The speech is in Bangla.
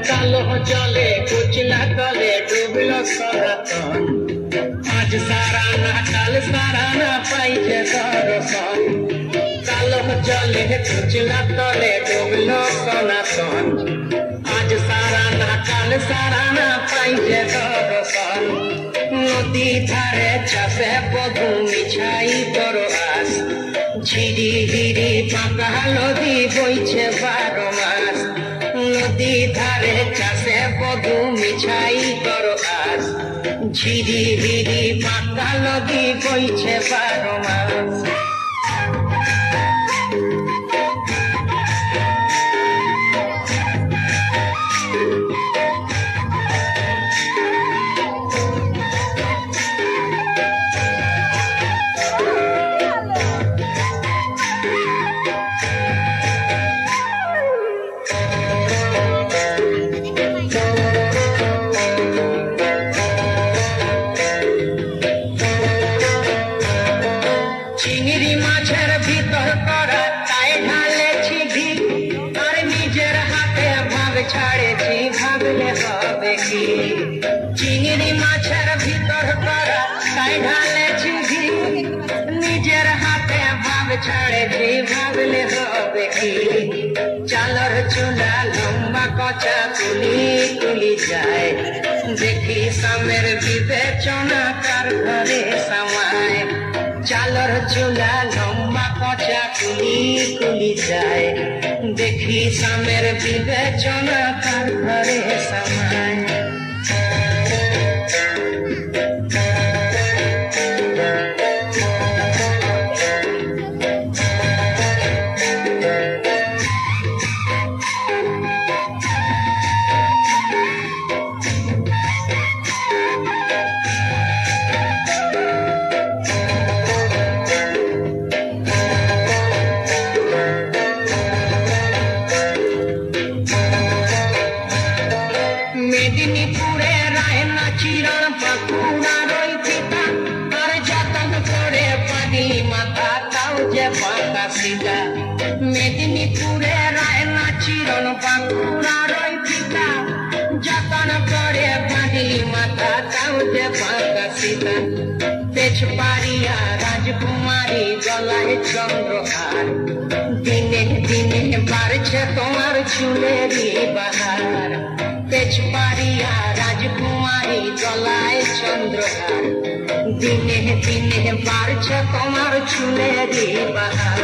কালো জলে কুচলা তলে ডুবলো সনাতন, আজ সারা না কাল সারা না পাইছে দর্শন। কালো জলে কুচলা তলে ডুবলো সনাতন, আজ সারা না কাল সারা না পাইছে দর্শন। নদী ধারে চাষে বধু মিছাই বড় আস, ঝিরি হিরি পাকা নদী বইছে 12 মাস। নদী ধারে চাষে বধু মিছাই বড় আস, ঝিরি হিরি পাকা নদী বইছে 12 মাস। চিংড়ি মাছের ভিতর করা তাই ঢালেছি ঘি, আর নিজের হাতে ভাগ ছাড়েছি, ভাবলে হবে কি। চিংড়ি মাছের ভিতর করা তাই ঢালেছি ঘি, নিজের হাতে ভাগ ছাড়েছি, ভাবলে হবে কি। চালর চুলা লম্বা কচা তুলি তুলি যায়, দেখি সামের বিবেচনা কার ঘরে সামায়। চালর চুলা লম্বা কচা কুলি কুলি যায়, দেখি সামের বিবেচনা কার ঘরে সামায়। মেদিনীপুরে রায়না চিরণ পাকুড়ার ওই পিতা, আর যতন করে পানি মাথা তাও যে পাতা সিধা। মেদিনীপুরে রায়না চিরণ পাকুড়ার ওই পিতা, যতন করে পানি মাথা তাও যে পাতা সিধা। তেজপাড়িয়া রাজকুমারী গলায় চন্দ্রহার, দিনে দিনে বাড়ছে তোমার চুলেরই বাহার। তেজপাড়িয়া রাজকুমারী গলায় চন্দ্রহার, দিনে দিনে বাড়ছে তোমার চুলেরই বাহার।